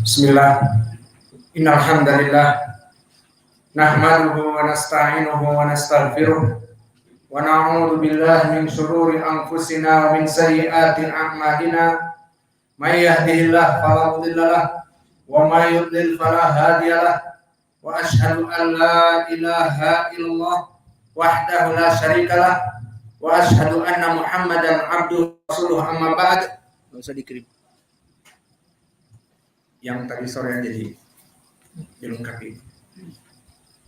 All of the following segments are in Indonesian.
Bismillah. Innal hamdalillah nahmaduhu wa nasta'inuhu wa nastaghfiruh wa na'udzu billahi min shururi anfusina wa min sayyiati a'malina. May yahdihillahu fala mudilla lahu wa may yudlil fala hadiya lahu. Wa asyhadu an la ilaha illallah wahdahu la syarika lahu wa asyhadu anna Muhammadan abduhu wa rasuluhu, amma ba'd. Enggak usah dikirim. Yang tadi sore jadi dilengkapi.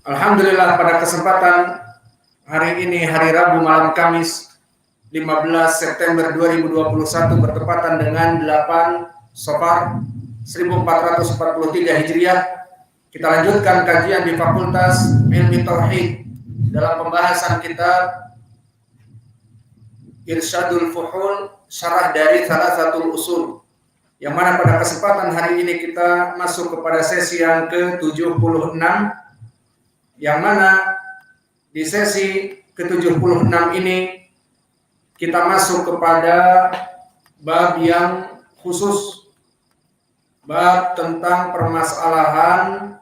Alhamdulillah, pada kesempatan hari ini, hari Rabu malam Kamis 15 September 2021 bertepatan dengan 8 Safar 1443 Hijriah, kita lanjutkan kajian di Fakultas Ilmi Tauhid dalam pembahasan kitab Irsyadul Fuhul, syarah dari Thalathatul Usul, yang mana pada kesempatan hari ini kita masuk kepada sesi yang ke-76, yang mana di sesi ke-76 ini kita masuk kepada bab yang khusus, bab tentang permasalahan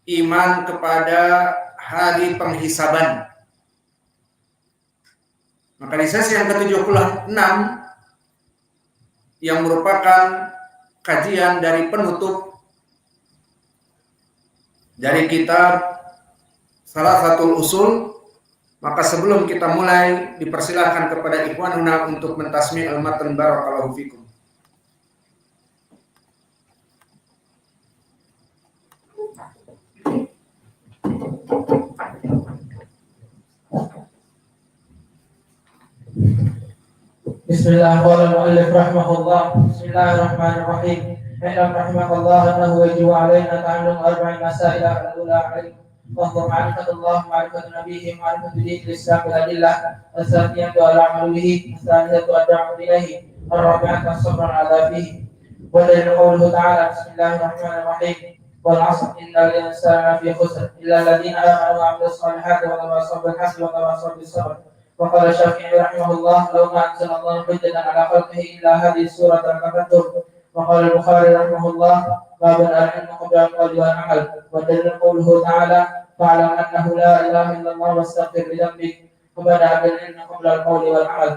iman kepada hari penghisaban. Maka di sesi yang ke-76 yang merupakan kajian dari penutup dari kitab Thalathatul Usul, maka sebelum kita mulai dipersilahkan kepada ikhwanuna untuk mentasmi al-matan. Barakallahu fikum. Bismillahirrahmanirrahim. Bismillahirrahmanirrahim. Rahimahullah annahu yajibu alaina ta'allum arba'i masail al-ula alayhi wa huwa ma'rifatullah, ma'rifatu nabiyhi, ma'rifatu dinil Islam bil adillah, as-saniyatu al-'amalu bihi, as-saniyatu ad-da'watu ilayhi, ar-rabi'atu as-sabru 'ala fihi. Wa dalil qawluhu ta'ala, bismillahirrahmanirrahim, wal 'asr innal insana lafi khusr illa alladhina amanu wa 'amilus solihati wa tawassaw bil haqqi wa tawassaw bis sabr. وقال الشافعي رحمه الله لو ما أنزل الله حجة على خلقه إلا هذه السورة الكفر. وقال البخاري رحمه الله باب العلم قبل القول والعمل. ودليل قوله تعالى فاعلم أنه لا إله إلا الله واستغفر لذنبك وبدأ بالعلم قبل القول والعمل.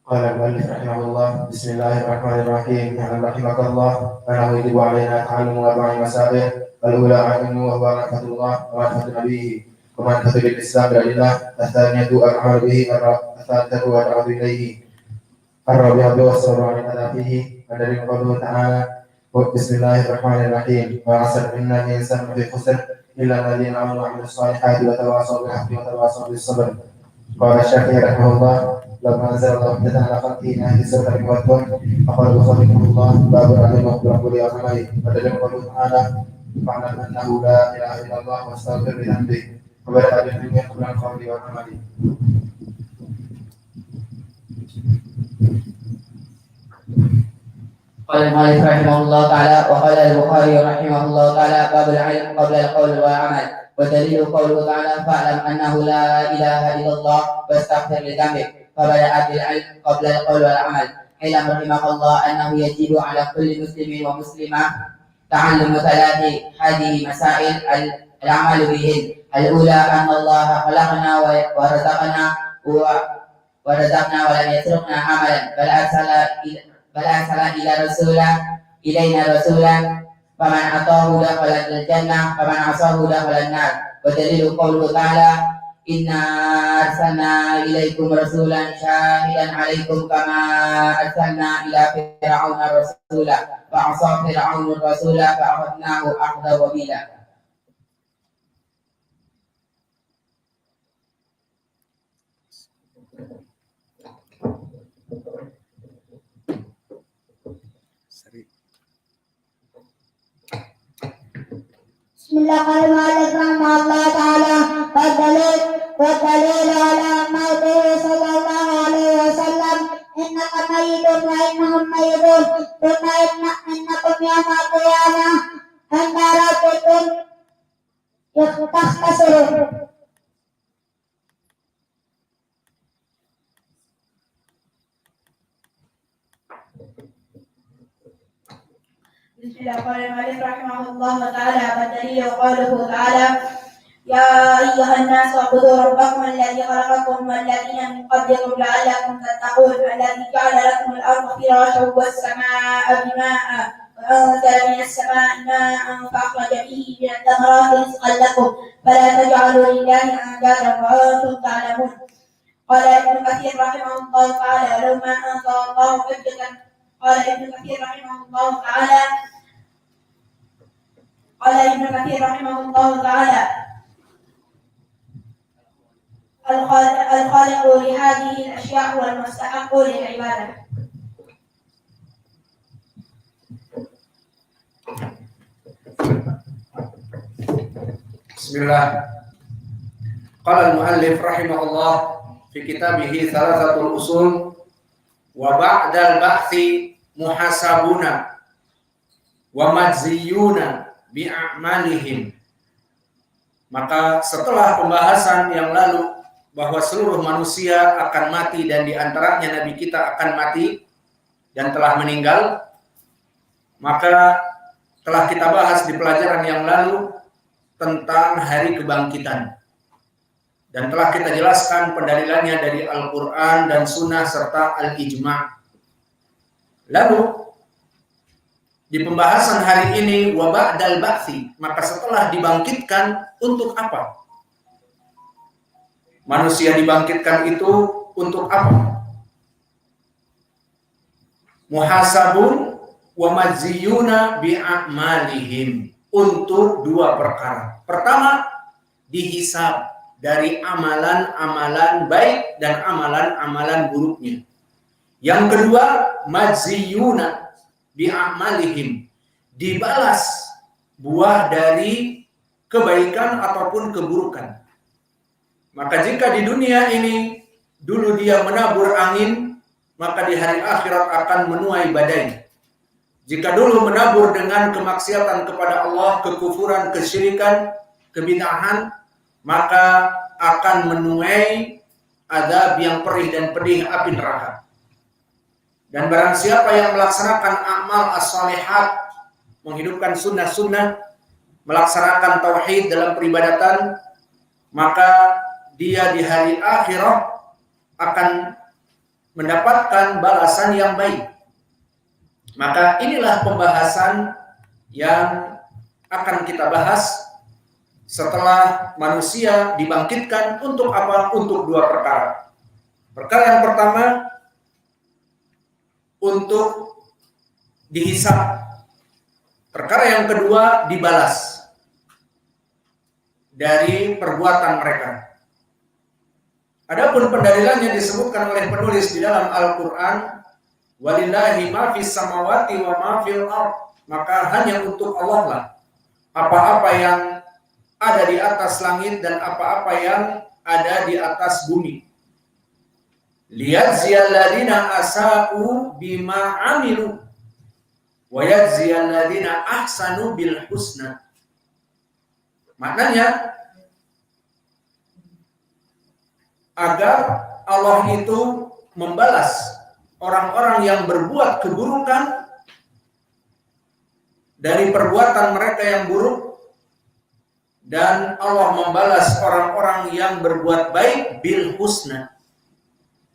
قال المؤلف رحمه الله بسم الله الرحمن الرحيم. رحمك الله أنه يجب علينا تعلم أربع مسائل. الأولى علم وهو معرفة الله ومعرفة نبيه ومعرفة بالإسلام بالله. الثانية العمل به. الثالثة الدعوة إليه. الرابعة الصبر على الأذى فيه. ودليل قوله تعالى بسم الله الرحمن الرحيم والعصر إن الإنسان لفي خسر إلا الذين آمنوا وعملوا الصالحات وتواصوا بالحق وتواصوا بالصبر. قال الشافعي رحمه الله لما أنزل الله حجة على خلقه من أهل السنة والكون. فقال البخاري رحمه الله باب العلم وقول وعمله. ودليل قوله تعالى فاعلم أنه لا إله إلا الله واستغفر لذنبه وبدأ بالعلم قبل القول والعمل. قال المؤلف رحمه الله تعالى وقال البخاري رحمه الله تعالى باب العلم قبل القول والعمل. ودليل قوله تعالى فاعلم أنه لا إله إلا الله واستغفر لذنبك فبدأ بالعلم قبل القول والعمل. علم رحمه الله أنه يجب على كل مسلم ومسلمة تعلم ثلاث هذه مسائل العمل بهن. الأولى أن الله خلقنا ورزقنا ولم يتركنا عملا بل أرسل إلينا رسولا فمن أطاعه دخل الجنة فمن عصاه دخل النار. ودليل قوله تعالى إنا أرسلنا إليكم رسولا شاهدا عليكم كما أرسلنا إلى فرعون رسولا فعصى فرعون الرسول فأخذناه أخذا وبيلا. Bismillahirrahmanirrahim. Allah Ta'ala والدليل على موته صلى الله عليه وسلم إنك ميت وإنهم ميتون ثم إنكم يوم القيامة عند ربكم تختصرون. بسم الله. قال المؤلف رحمه الله تعالى: والدليل قوله تعالى: يا أيها الناس اعبدوا ربكم الذي خلقكم والذين من قبلكم لعلكم تتقون الذي جعل لكم الأرض فراشا والسماء بناء وأنزل من السماء ماء فأخرج به من الثمرات رزقا لكم فلا تجعلوا لله أندادا وأنتم تعلمون. قال ابن كثير رحمه الله تعالى: ولما أنزل الله حجة. قال ابن كثير رحمه الله تعالى: الخالق لهذه الأشياء والمستحق للعبادة. Bismillah. Qala al-muallif rahimahullah fi kitabih Thalathatul Usul wa ba'dal ba'thi muhasabuna wa majziyuna bi'amalihim. Maka setelah pembahasan yang lalu bahwa seluruh manusia akan mati dan diantaranya Nabi kita akan mati dan telah meninggal, maka telah kita bahas di pelajaran yang lalu tentang hari kebangkitan dan telah kita jelaskan pendalilannya dari Al-Quran dan Sunnah serta Al-Ijma'. Lalu di pembahasan hari ini wa ba'dal ba'thi, maka setelah dibangkitkan untuk apa? Manusia dibangkitkan itu untuk apa? Muhasabun wa majziyuna bi'amalihim, untuk dua perkara. Pertama, dihisab dari amalan-amalan baik dan amalan-amalan buruknya. Yang kedua, majziyuna bi'amalihim, dibalas buah dari kebaikan ataupun keburukan. Maka jika di dunia ini dulu dia menabur angin, maka di hari akhirat akan menuai badai. Jika dulu menabur dengan kemaksiatan kepada Allah, kekufuran, kesyirikan, kebid'ahan, maka akan menuai azab yang perih dan pedih api neraka. Dan barang siapa yang melaksanakan amal as-salihat, menghidupkan sunnah-sunnah, melaksanakan tauhid dalam peribadatan, maka dia di hari akhirat akan mendapatkan balasan yang baik. Maka inilah pembahasan yang akan kita bahas setelah manusia dibangkitkan untuk apa? Untuk dua perkara. Perkara yang pertama, untuk dihisab. Perkara yang kedua, dibalas dari perbuatan mereka. Adapun pendalilannya disebutkan oleh penulis di dalam Al-Quran, walillahi ma fis samawati wa ma fil ard, maka hanya untuk Allah lah apa-apa yang ada di atas langit dan apa-apa yang ada di atas bumi. Liyajziyal ladina asa'u bima amilu wa yajziyal ladina ahsanu bil husna. Maknanya agar Allah itu membalas orang-orang yang berbuat keburukan dari perbuatan mereka yang buruk, dan Allah membalas orang-orang yang berbuat baik bil husna.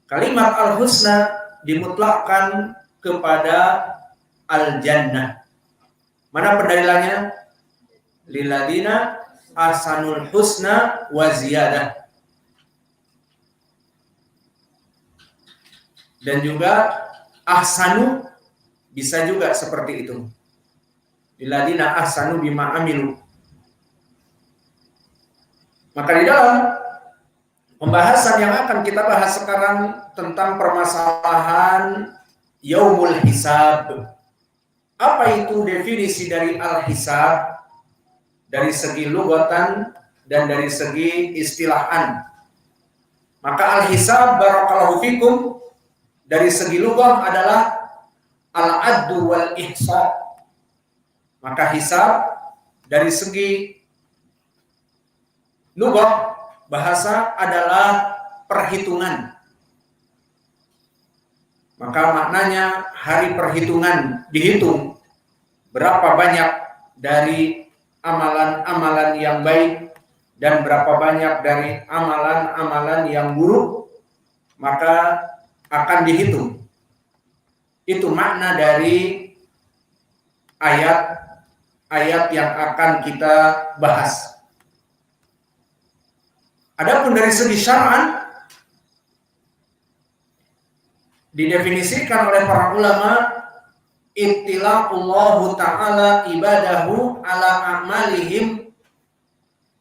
Kalimat al-husna dimutlakkan kepada al-jannah. Mana pendalilannya? Lilladina ahsanul husna wa ziyadah. Dan juga ahsanu bisa juga seperti itu. Lilladina ahsanu bima amilu. Maka di dalam pembahasan yang akan kita bahas sekarang tentang permasalahan yaumul hisab. Apa itu definisi dari al-hisab? Dari segi lugatan dan dari segi istilahan. Maka al-hisab barakallahu fikum dari segi lugah adalah al-addu wal ihsa. Maka hisab dari segi lugah bahasa adalah perhitungan. Maka maknanya hari perhitungan, dihitung berapa banyak dari amalan-amalan yang baik dan berapa banyak dari amalan-amalan yang buruk, maka akan dihitung. Itu makna dari ayat yang akan kita bahas. Adapun dari segi syar'an, didefinisikan oleh para ulama, ittilaqullahu ta'ala ibadahu ala a'malihim,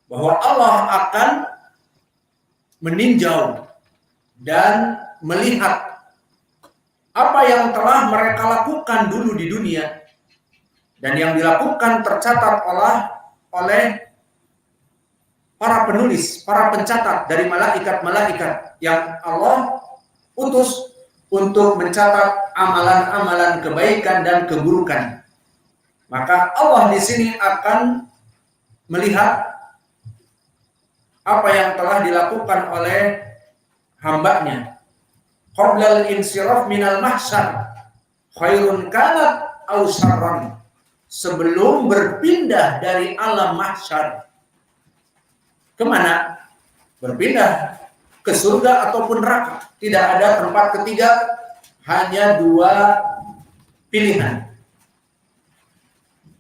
bahwa Allah akan meninjau dan melihat apa yang telah mereka lakukan dulu di dunia, dan yang dilakukan tercatat oleh para penulis, para pencatat dari malaikat-malaikat yang Allah utus untuk mencatat amalan-amalan kebaikan dan keburukan. Maka Allah di sini akan melihat apa yang telah dilakukan oleh hambanya. Qablal insiraf minal mahsyar khairun kanat aw syarran. Sebelum berpindah dari alam mahsyar. Kemana? Berpindah ke surga ataupun neraka. Tidak ada tempat ketiga, hanya dua pilihan.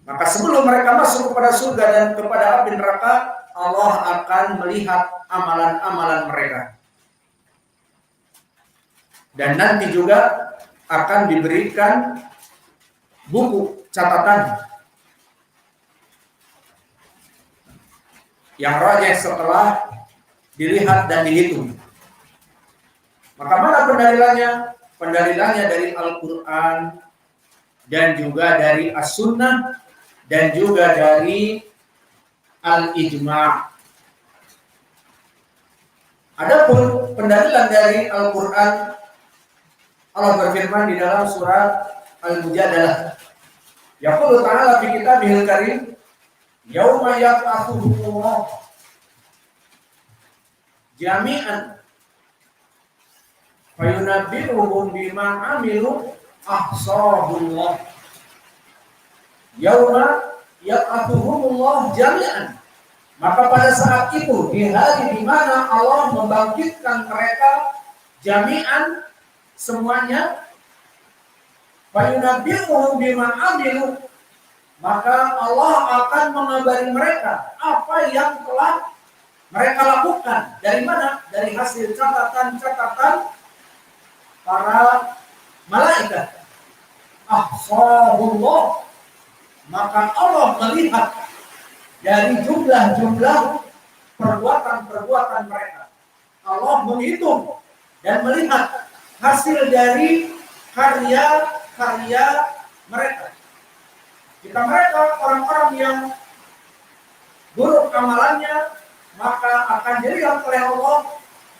Maka sebelum mereka masuk kepada surga dan kepada api neraka, Allah akan melihat amalan-amalan mereka. Dan nanti juga akan diberikan buku catatan yang rajih setelah dilihat dan dihitung. Maka mana pendalilannya? Pendalilannya dari Al-Quran dan juga dari As-Sunnah dan juga dari Al-Ijma'. Adapun pendalilan dari Al-Quran, Allah berfirman di dalam surat Al-Mujadalah. Yaqulu ta'ala fi kitabihil karim, yauma yab'atsuhumullah jami'an fayunabbi'uhum bima 'amilu ahsahullah. Yauma yab'atsuhumullah jami'an. Maka pada saat itu, di hari di mana Allah membangkitkan mereka jami'an, semuanya, fayunabbi'uhum bima 'amilu, maka Allah akan mengabari mereka apa yang telah mereka lakukan. Dari mana? Dari hasil catatan-catatan para malaikat. Ahsahullah. Maka Allah melihat dari jumlah-jumlah perbuatan-perbuatan mereka. Allah menghitung dan melihat hasil dari karya-karya mereka. Jika mereka orang-orang yang buruk amalannya, maka akan dilihat oleh Allah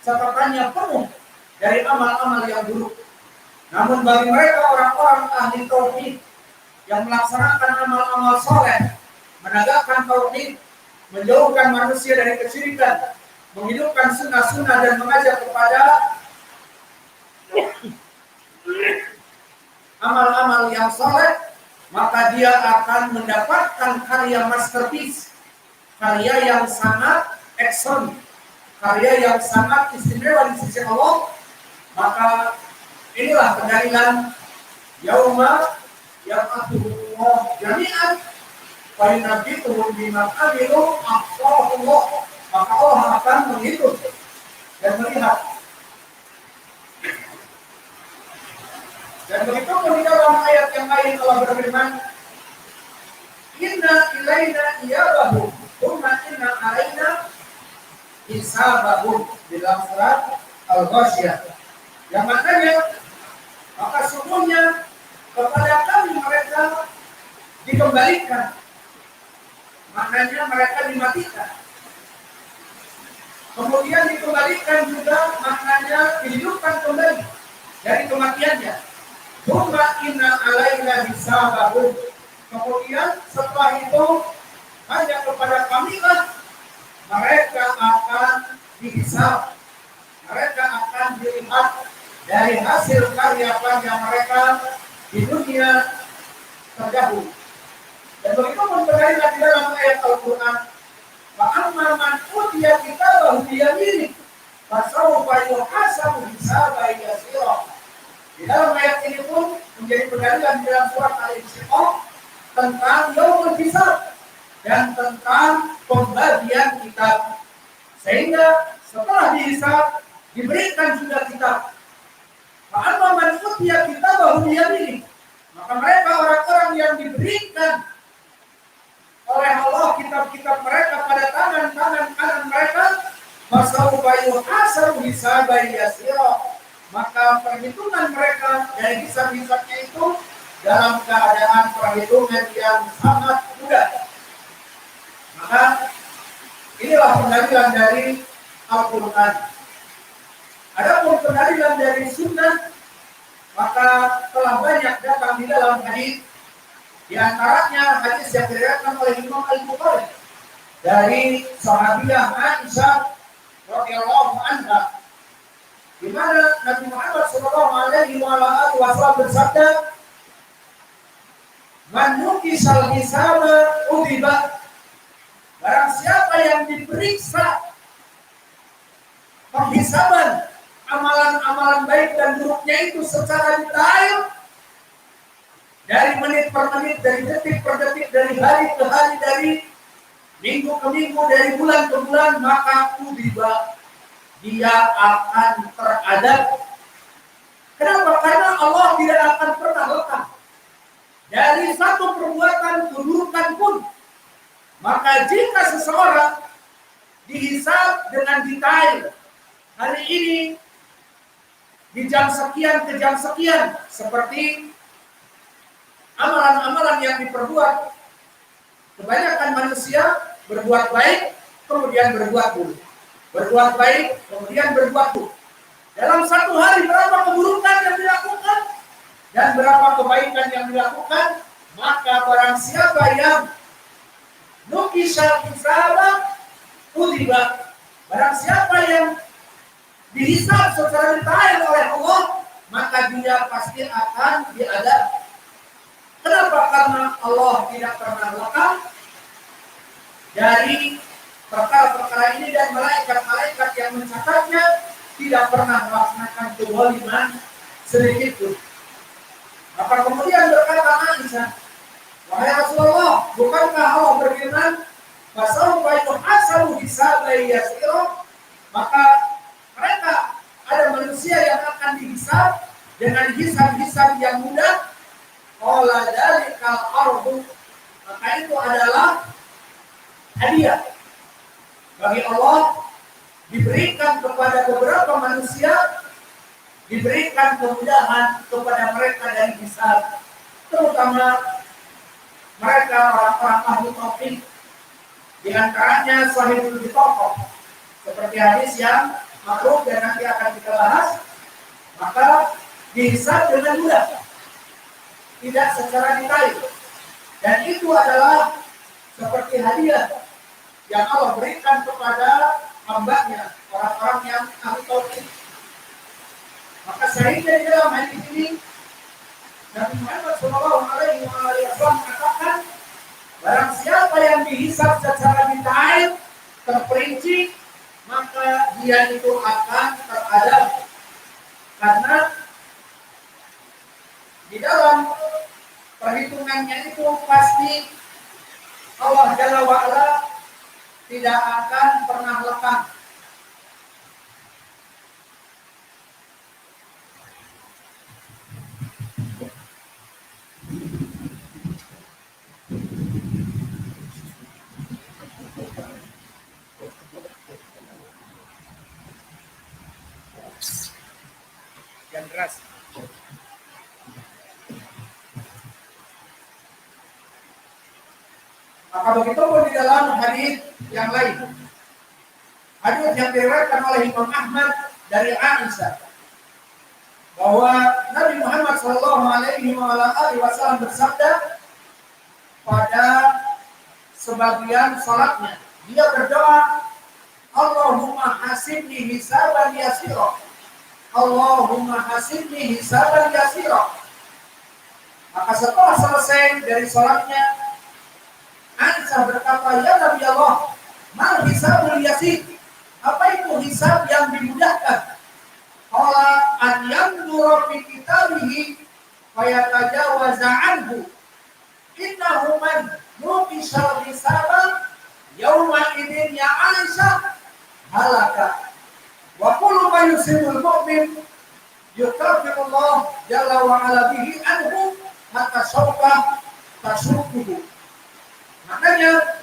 catatannya penuh dari amal-amal yang buruk. Namun bagi mereka orang-orang ahli tauhid yang melaksanakan amal-amal soleh, menegakkan tauhid, menjauhkan manusia dari kesyirikan, menghidupkan sunnah-sunnah dan mengajak kepada amal-amal yang soleh, maka dia akan mendapatkan karya masterpiece, karya yang sangat ekstrim, karya yang sangat istimewa di sisi Allah. Maka inilah pendalilan yauma yab'atsuhumullah jami'an fa yunabbi'uhum bima 'amilu ahsahullah. Maka Allah akan menghitung dan melihat. Dan begitu pun di dalam ayat yang lain Allah berfirman, inna ilaina iyabahum thumma inna alaina hisabahum, di dalam surat Al-Ghasyiyah. Yang maknanya, maka sungguhnya kepada kami mereka dikembalikan. Maknanya mereka dimatikan. Kemudian dikembalikan juga maknanya dihidupkan kembali dari kematiannya. Thumma inna alaina hisabahum. Kemudian setelah itu hanya kepada kamilah mereka akan dihisab. Mereka akan dilihat dari hasil karya-karya mereka di dunia terdahulu. Dan begitu pun pendalilan di dalam ayat Al-Quran. Fa'amma man utiya kitabahu biyaminih fasawfa yuhasabu hisaban yasira. Di dalam ayat ini pun menjadi pendalilan di dalam surat Al-Insyiqaq tentang yaumul hisab dan tentang pembagian kitab. Sehingga setelah dihisab diberikan juga kitab. Fa'amma man utiya kitabahu biyaminih, maka mereka orang-orang yang diberikan oleh Allah kitab-kitab mereka pada tangan-tangan kanan mereka, fasawfa yuhasabu hisaban yasira, maka perhitungan mereka dari hisab-hisabnya itu dalam keadaan perhitungan yang sangat mudah. Maka inilah pendalilan dari Al-Quran. Adapun pendalilan dari Sunnah, maka telah banyak datang di dalam hadis. Di antaranya hadis yang diriwayatkan oleh Imam Al-Bukhari dari sahabiah Aisyah radhiyallahu anha, di mana Nabi Muhammad sallallahu alaihi wasallam bersabda, "Man nuqisal hisaba udiba." Barang siapa yang diperiksa penghisaban amalan-amalan baik dan buruknya itu secara detail, dari menit per menit, dari detik per detik, dari hari ke hari, dari minggu ke minggu, dari bulan ke bulan, maka udiba, dia akan teradab. Kenapa? Karena Allah tidak akan pernah lekang dari satu perbuatan keburukan pun. Maka jika seseorang dihisab dengan detail, hari ini di jam sekian ke jam sekian, seperti amalan-amalan yang diperbuat, kebanyakan manusia berbuat baik, kemudian berbuat buruk. Berbuat baik, kemudian berbuat buruk. Dalam satu hari berapa keburukan yang dilakukan dan berapa kebaikan yang dilakukan, maka barang siapa yang nukisal hisaba udiba, barang siapa yang dihisab secara detail oleh Allah, maka dia pasti akan diadab. Kenapa? Karena Allah tidak pernah lekang dari perkara-perkara ini, dan malaikat-malaikat yang mencatatnya tidak pernah melaksanakan kezaliman sedikit pun. Maka kemudian berkata Aisyah, "Wahai Rasulullah, bukankah Allah berfirman, fasawfa yuhasabu hisaban yasira?" Maka mereka ada manusia yang akan dihisab dengan hisab-hisab yang mudah. Qala dalikal ardu, maka itu adalah hadiah bagi Allah, diberikan kepada beberapa manusia, diberikan kemudahan kepada mereka dari hisab, terutama mereka orang-orang ahli tauhid, di antaranya sahibul bitaqah, seperti hadis yang makruh dan nanti akan kita bahas. Maka dihisab dengan mudah, tidak secara detail, dan itu adalah seperti hadiah yang Allah berikan kepada hamba-Nya, orang-orang yang ahli tauhid. Maka sehingga di dalam hadis ini Nabi Muhammad SAW mengatakan, barang siapa yang dihisab secara detail, terperinci, maka dia itu akan teradab. Karena di dalam perhitungannya itu pasti Allah Jalla wa'ala tidak akan pernah lekang. Yang deras. Maka begitu pun di dalam hadis yang lain, hadis yang diriwayatkan oleh Imam Ahmad dari Aisyah, bahwa Nabi Muhammad SAW bersabda pada sebagian salatnya, dia berdoa, Allahumma hasibni hisaban yasira, Allahumma hasibni hisaban yasira. Maka setelah selesai dari salatnya, Aisyah berkata, ya Nabi Allah, mal hisabul yasir. Apa itu hisab yang dimudahkan? Qala an yanzura fi kitabihi fayatajawaza anhu. Innahu man nuqishal hisaba yawma idin ya Aisyah halaka. Wa kullu ma yusibul mu'min yukafirullah jalla wa ala bihi anhu hatta syauqah tasyukuhu. Makanya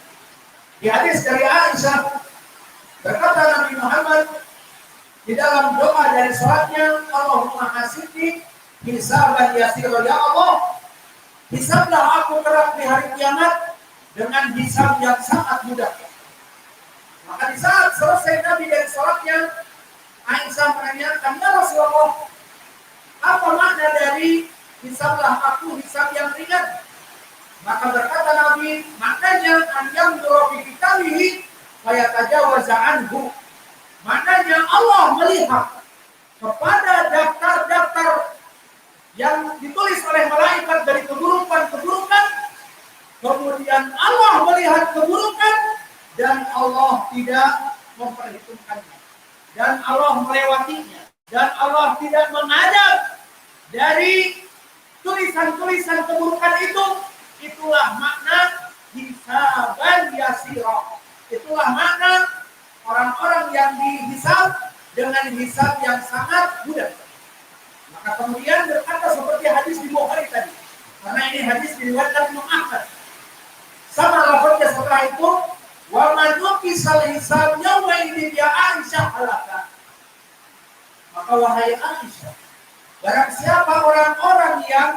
di hadis dari Aisyah berkata Nabi Muhammad di dalam doa dari salatnya, Allahumma hasibni hisaban yasira, ya Allah, hisablah aku kelak di hari kiamat dengan hisab yang sangat mudah. Maka di saat selesai Nabi dari salatnya, Aisyah menanyakan, ya Rasulullah, apa makna dari hisablah aku hisab yang ringan? Maka berkata Nabi, maknanya an yanzura fi kitabihi fayatajawaza anhu. Maknanya Allah melihat kepada daftar-daftar yang ditulis oleh malaikat dari keburukan-keburukan, kemudian Allah melihat keburukan dan Allah tidak memperhitungkannya, dan Allah melewatinya, dan Allah tidak mengadab dari tulisan-tulisan keburukan itu. Itulah makna hisaban yasira. Itulah makna orang-orang yang dihisab dengan hisab yang sangat mudah. Maka kemudian berkata seperti hadis di Bukhari tadi, karena ini hadis diriwayatkan Imam Ahmad. Sama lafaznya setelah itu, wa man nuqisal hisab yawma idin ya Aisyah halaka. Maka wahai Aisyah, barang siapa orang-orang yang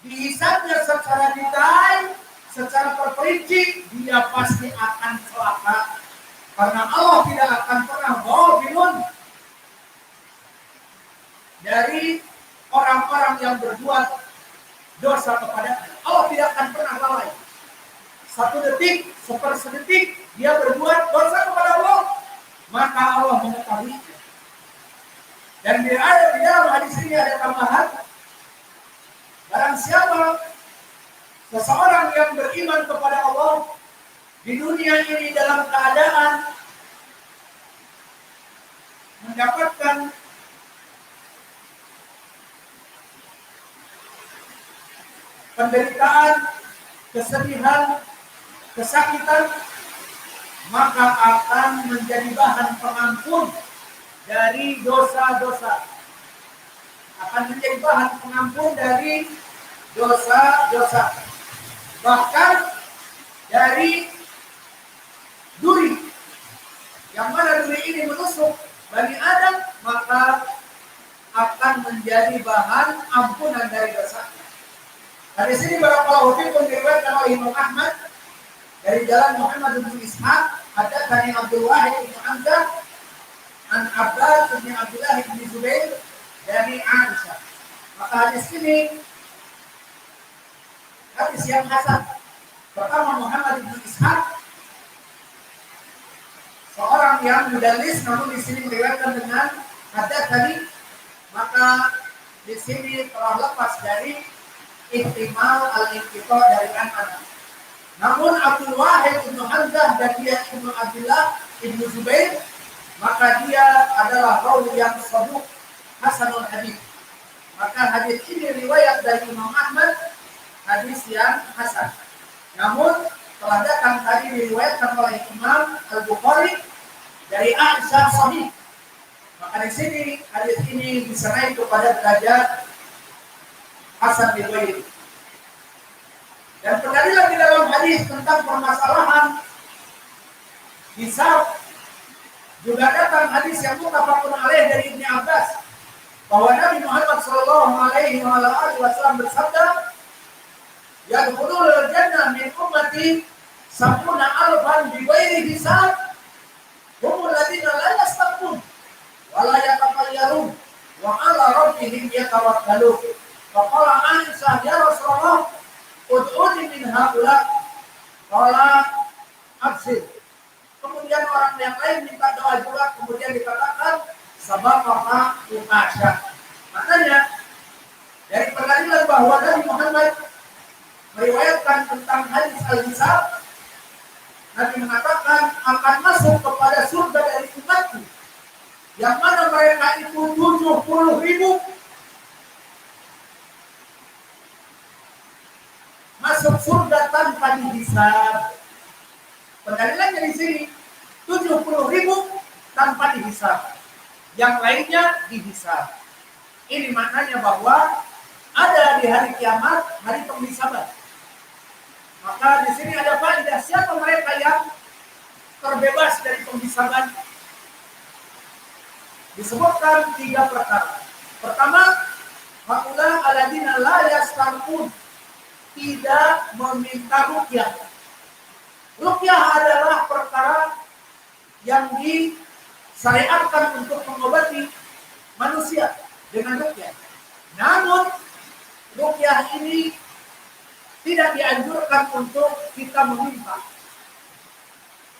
dihisabnya secara detail, secara terperinci, dia pasti akan celaka. Karena Allah tidak akan pernah ghafilun dari orang-orang yang berbuat dosa kepada Allah. Tidak akan pernah lalai. Satu detik, sepersedetik dia berbuat dosa kepada Allah, maka Allah mengetahuinya. Dan di dalam hadis ini ada tambahan, barang siapa seseorang yang beriman kepada Allah di dunia ini dalam keadaan mendapatkan penderitaan, kesedihan, kesakitan, maka akan menjadi bahan pengampun dari dosa-dosa. Akan menjadi bahan pengampun dari dosa-dosa. Bahkan dari duri, yang mana duri ini menusuk Bani Adam, maka akan menjadi bahan ampunan dari dosa. Nah, di sini barakallahu fikum diriwayatkan oleh Imam Ahmad dari jalan Muhammad bin Ishaq, hadatsani Abdul Wahid bin Hamzah an Abbas bin Abdullah bin Zubair dari Aisyah. Maka hadis ini hadis yang hasan. Pertama, Muhammad bin Ishaq seorang yang mudallis, namun di sini diriwayatkan dengan hadatsani, maka di sini telah lepas dari ihtimal al-inqita dari anak. Namun Abdul Wahid bin Hamzah dan dia Ibnu Abdullah bin Zubair, maka dia adalah rawi yang saduq hasanul hadis. Maka hadis ini riwayat dari Imam Ahmad, hadis yang hasan. Namun telah datang tadi diriwayatkan oleh Imam Al-Bukhari dari Aisyah sahih. Maka di sini hadis ini bisa naik kepada derajat hasan riwayat. Dan pendalilan di dalam hadis tentang permasalahan hisab juga datang hadis yang muttafaqun alaih dari Ibnu Abbas bahwa Nabi Muhammad sallallahu alaihi wasallam bersabda, yadkhulul jannah min ummati sab'una alfan bighairi hisab humul ladzina la yastaqun wa la yataqayyarun wa 'ala rabbihim yatawakkalun. Faqala Aisyah, ya Rasulullah, ud'uni min haula. Qala absir. Kemudian orang yang lain minta doa juga, kemudian dikatakan sabaqaka Aisyah. Makanya dari pendalilan bahwa Nabi Muhammad meriwayatkan tentang hadis al-hisab, Nabi mengatakan akan masuk kepada surga dari umatku, yang mana mereka itu 70.000 masuk surga tanpa dihisab. Pendalilannya di sini 70.000 tanpa dihisab, yang lainnya dihisab. Ini maknanya bahwa ada di hari kiamat hari penghisaban. Maka di sini ada faedah, siapa mereka yang terbebas dari penghisaban? Disebutkan 3 perkara. Pertama, haula alladzina la yastarqun, tidak meminta ruqyah. Ruqyah adalah perkara yang disyariatkan untuk mengobati manusia dengan ruqyah. Namun ruqyah ini tidak dianjurkan untuk kita meminta.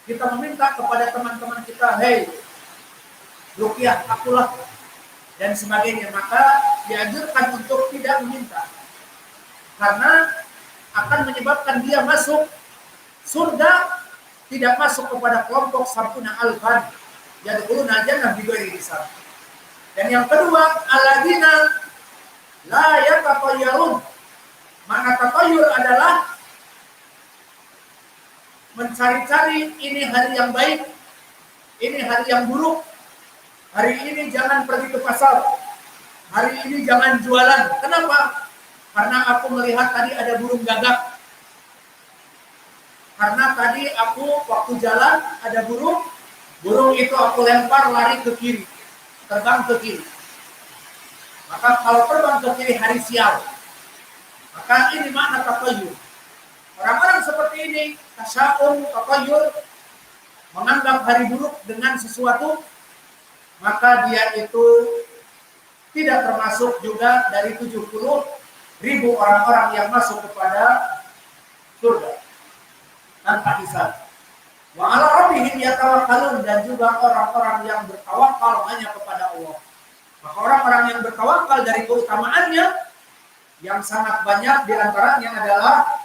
Kita meminta kepada teman-teman kita, hei, ruqyah akulah, dan sebagainya. Maka dianjurkan untuk tidak meminta, karena akan menyebabkan dia masuk surga, tidak masuk kepada kelompok sabuna alfan, yadkhuluna jannah bighairi hisab. Dan yang kedua, alladzina la yatatayyarun. Maka tatayur adalah mencari-cari, ini hari yang baik, ini hari yang buruk, hari ini jangan pergi ke pasar, hari ini jangan jualan. Kenapa? Karena aku melihat tadi ada burung gagak, karena tadi aku waktu jalan ada burung itu aku lempar lari ke kiri, terbang ke kiri. Maka kalau terbang ke kiri hari sial. Maka ini makna tatayur. Orang-orang seperti ini, tasya'um, tatayur, menganggap hari buruk dengan sesuatu, maka dia itu tidak termasuk juga dari 70.000 orang-orang yang masuk kepada surga tanpa hisab. Wa 'ala rabbihim yatawakkalun, dan juga orang-orang yang bertawakal hanya kepada Allah. Maka orang-orang yang bertawakal dari keutamaannya yang sangat banyak diantaranya adalah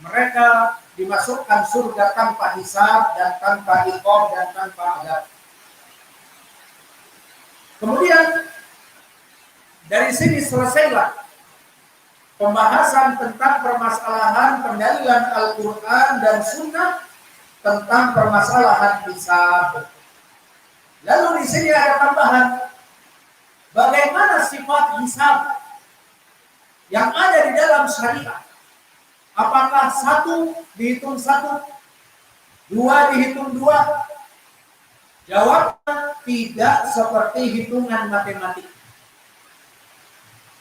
mereka dimasukkan surga tanpa hisab dan tanpa iqab dan tanpa adab. Kemudian dari sini selesailah pembahasan tentang permasalahan pendalilan Al-Quran dan Sunnah tentang permasalahan hisab. Lalu di sini ada tambahan, bagaimana sifat hisab yang ada di dalam syariat. Apakah 1 dihitung 1, 2 dihitung 2? Jawabnya tidak seperti hitungan matematik.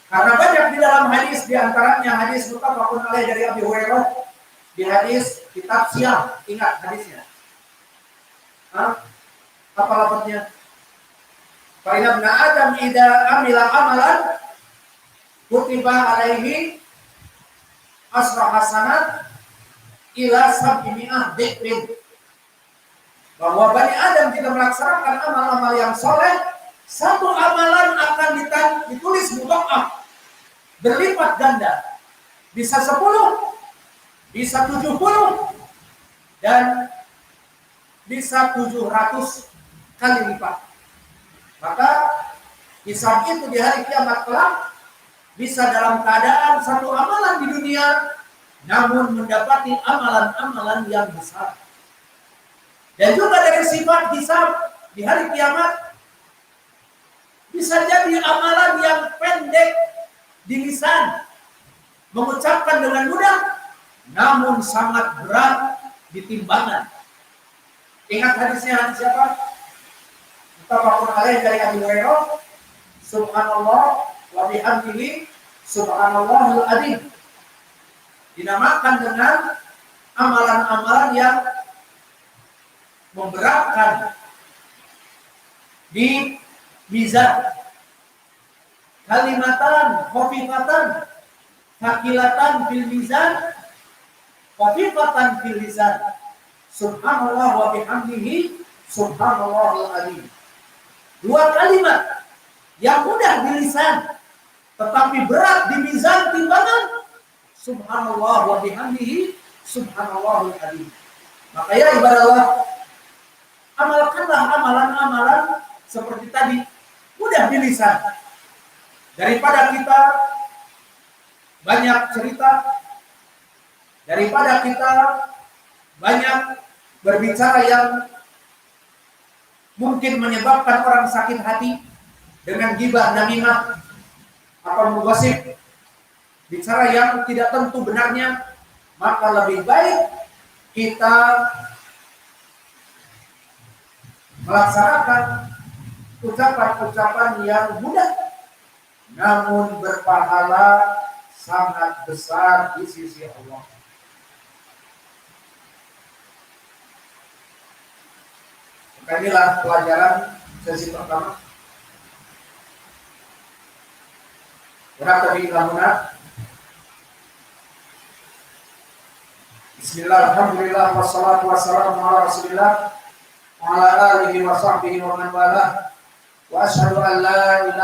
Karena banyak di dalam hadis, diantaranya hadis muttafaqun alaih dari Abi Hurairah, di hadis kitab Siyam. Ingat hadisnya. Apa lafadznya? Fa inna ibna Adam idza amila amalan kutiba alaihi asra hasanat ila 700 dhifrin. Bahwa Bani Adam jika melaksanakan amal-amal yang soleh, satu amalan akan ditulis mudha'af, berlipat ganda, bisa 10, bisa 70, dan bisa 700 kali lipat. Maka hisab itu di hari kiamat kelak bisa dalam keadaan satu amalan di dunia, namun mendapati amalan-amalan yang besar. Dan juga dari sifat hisab di hari kiamat, bisa jadi amalan yang pendek di lisan, mengucapkan dengan mudah, namun sangat berat di timbangan. Ingat hadisnya, hadis siapa? Muttafaqun alaih dari Abi Hurairah, subhanallah wa bihamdihi subhanallahul adzim. Dinamakan dengan amalan-amalan yang memberatkan di mizan. Kalimatan khafifatan thaqilatan fil mizan, khafifatan fil lisan. Subhanallah wa bihamdihi subhanallahul adzim. 2 kalimat yang mudah di lisan tetapi berat di mizan timbangan. Subhanallah wa bihamdihi subhanallahul adzim. Maka ya ibadah Allah, amalkanlah amalan-amalan seperti tadi, mudah di lisan. Daripada kita banyak cerita, daripada kita banyak berbicara yang mungkin menyebabkan orang sakit hati dengan gibah, namimah, atau menggosip, bicara yang tidak tentu benarnya, maka lebih baik kita melaksanakan ucapan-ucapan yang mudah namun berpahala sangat besar di sisi Allah. Maka inilah pelajaran sesi pertama. Alhamdulillah. Bismillah, alhamdulillah, wassalatu wassalamu ala rasulillah wa ala alihi wa sahbihi wa man wala wa asyhadu an la ilaha